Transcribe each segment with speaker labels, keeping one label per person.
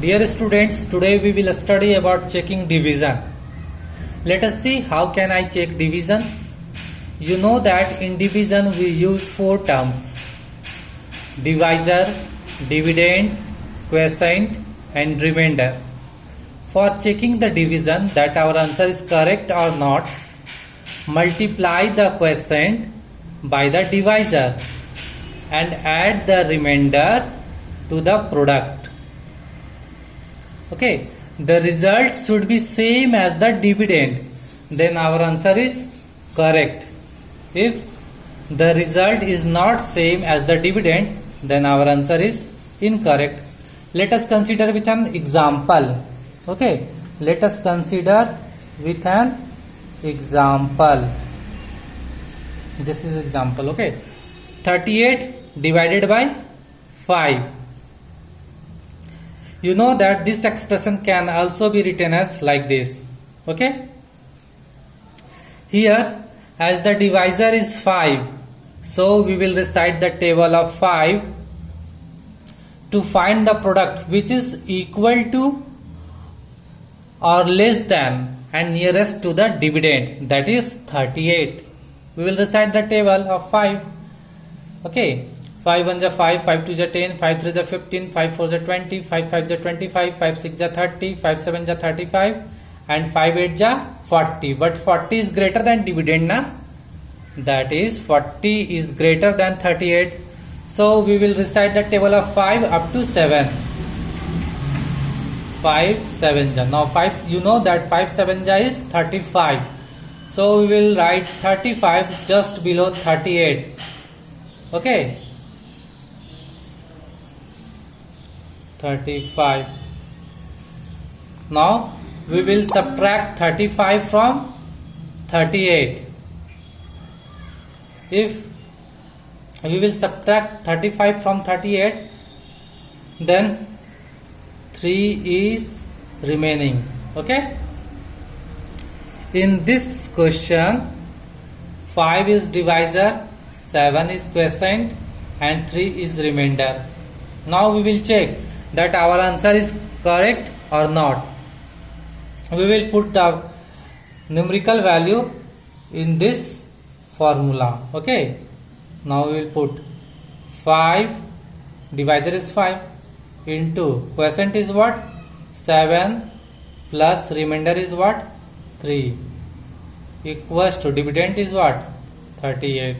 Speaker 1: Dear students, today we will study about checking division. Let us see how can I check division. You know that in division we use four terms: divisor, dividend, quotient and remainder. For checking the division that our answer is correct or not, multiply the quotient by the divisor and add the remainder to the product. Okay, the result should be same as the dividend, then our answer is correct. If the result is not same as the dividend, then our answer is incorrect. Let us consider with an example. Okay, let us consider with an example. This is example. Okay, 38 divided by 5. You know that this expression can also be written as like this. Okay, here as the divisor is 5, so we will recite the table of 5 to find the product which is equal to or less than and nearest to the dividend, that is 38. We will recite the table of 5. Okay, 5 1 is 5, 5 2 is 10, 5 3 is 15, 5 4 is 20, 5 5 is 25, 5 6 is 30, 5 7 is 35 and 5 8 is 40. But 40 is greater than dividend na? That is 40 is greater than 38. So we will recite the table of 5 up to 7. 5 7 ja. Now 5, you know that 5 7 ja is 35. So we will write 35 just below 38. Okay, 35. Now we will subtract 35 from 38. If we will subtract 35 from 38, then 3 is remaining. Okay, in this question 5 is divisor, 7 is quotient and 3 is remainder. Now we will check that our answer is correct or not. We will put the numerical value in this formula. Okay, now we will put 5, divisor is 5, into quotient is what? 7 plus remainder is what? 3, equals to dividend is what? 38.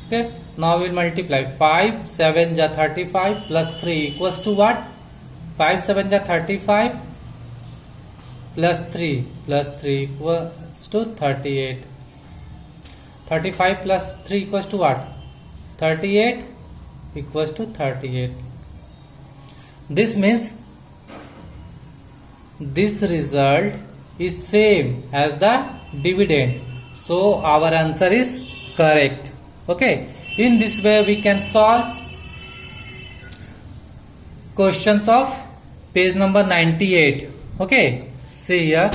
Speaker 1: Okay, now we will multiply 5 7 is 35 plus 3 equals to what? 5 7 is 35 plus 3 equals to 38. 35 plus 3 equals to what? 38 equals to 38. This means this result is same as the dividend. So our answer is correct. Okay, in this way we can solve questions of page number 98. Okay, see here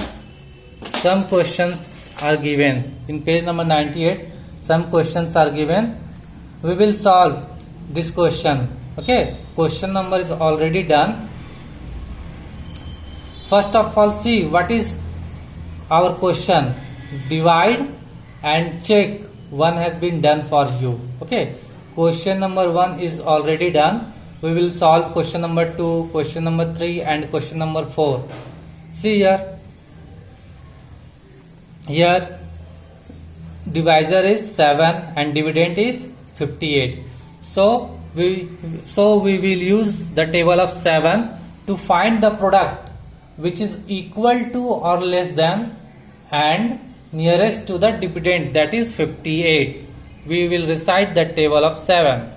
Speaker 1: some questions are given in page number 98. Some questions are given. We will solve this question. Okay, question number is already done. First of all, see what is our question. Divide and check. One has been done for you. Okay, question number 1 is already done. We will solve question number 2, question number 3 and question number 4. See here. Here divisor is 7 and dividend is 58. So we will use the table of 7 to find the product which is equal to or less than and nearest to the dividend, that is 58. We will recite the table of 7.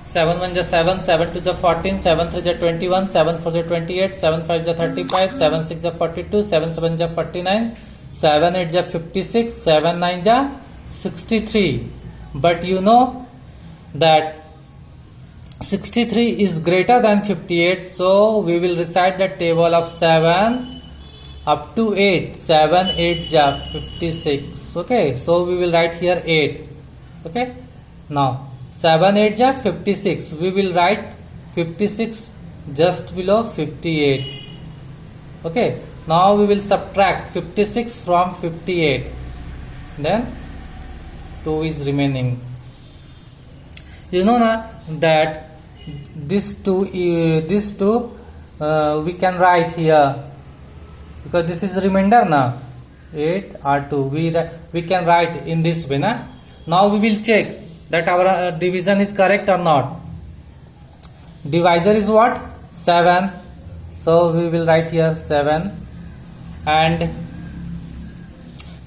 Speaker 1: 7 1 is 7, 7 2 is 14, 7 3 is 21, 7 4 is 28, 7 5 is 35, 7 6 is 42, 7 7 is 49, 7 8 is 56, 7 9 is 63. But you know that 63 is greater than 58, so we will recite the table of 7 up to 8. 7 8 is 56. Okay, so we will write here 8. Okay, now 7 8 is 56. We will write 56 just below 58. Okay, now we will subtract 56 from 58, then 2 is remaining. You know na that this two we can write here, because this is remainder na, 8 R2 we can write in this way na. Now we will check that our division is correct or not. Divisor is what? 7. So we will write here 7, and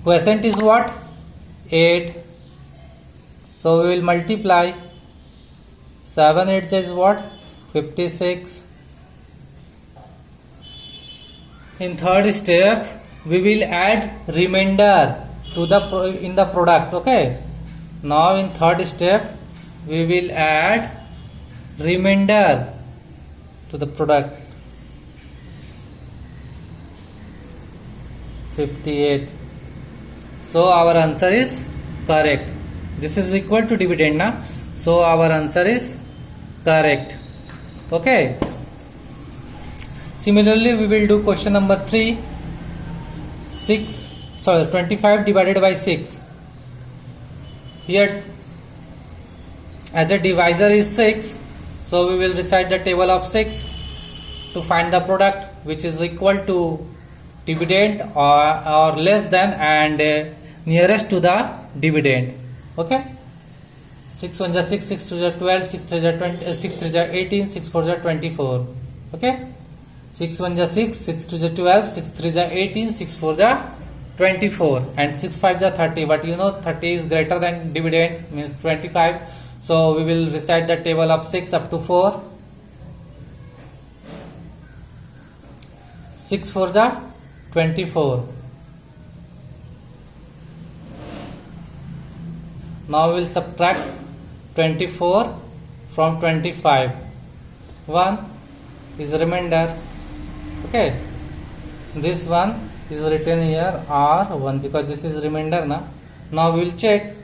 Speaker 1: quotient is what? 8. So we will multiply 7 8 is what? 56. In third step, we will add remainder to in the product. Okay. Now in third step, we will add remainder to the product. 58. So our answer is correct. This is equal to dividend na. So our answer is correct. Okay. Similarly, we will do question number 3. 25 divided by 6. Here, as a divisor is 6, so we will recite the table of 6 to find the product which is equal to dividend or less than and nearest to the dividend. Okay. 6 1 is 6, 6 2 is 12, 6 3 is 20, 6 3 is 18, 6 4 is 24. Okay. 6 1 is 6, 6 2 is 12, 6 3 is 18, 6 4 is 24, and 6 5 is 30. But you know 30 is greater than dividend, means 25. So we will recite the table of 6 up to 4. 6 4 is 24. Now we will subtract 24 from 25. 1 is remainder. Okay. This one is written here R1 because this is remainder na. Now we will check.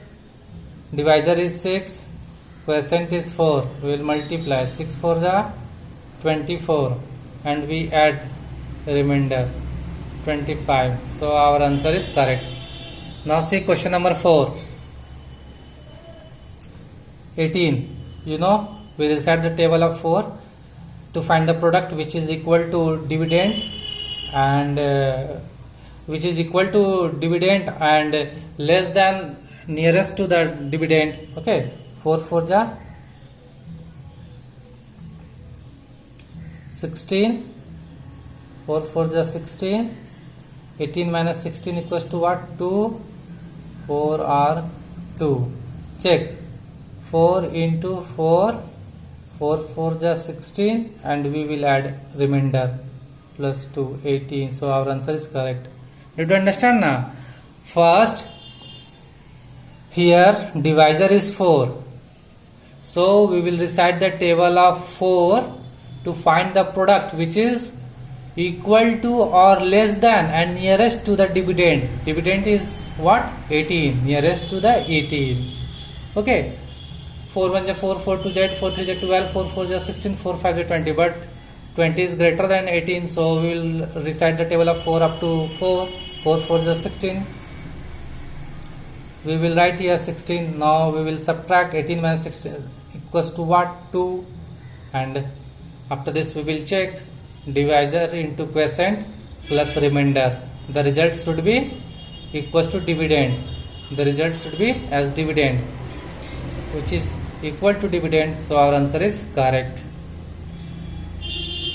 Speaker 1: Divisor is 6. Quotient is 4. We will multiply. 6 4 is 24. And we add remainder 25. So our answer is correct. Now see question number 4. 18. You know, we recite the table of 4 to find the product which is equal to dividend and less than nearest to the dividend. Okay. 4 4 is 16. 4 4 is 16. 18 minus 16 equals to what? 2. 4 are 2. Check. 4 into 4. 4 4 is 16, and we will add remainder plus 2, 18. So our answer is correct. Did you understand now? First, here divisor is 4. So we will recite the table of 4 to find the product which is equal to or less than and nearest to the dividend. Dividend is what? 18. Nearest to the 18. Okay. 4 1 is 4, 4 2 is 4 3 is 12, 4 4 is 16, 4 5 is 20. But 20 is greater than 18. So we will recite the table of 4 up to 4. 4 4 is 16. We will write here 16. Now we will subtract 18 minus 16 equals to what? 2. And after this we will check divisor into quotient plus remainder. The result should be equals to dividend. The result should be as dividend, which is equal to dividend. So our answer is correct.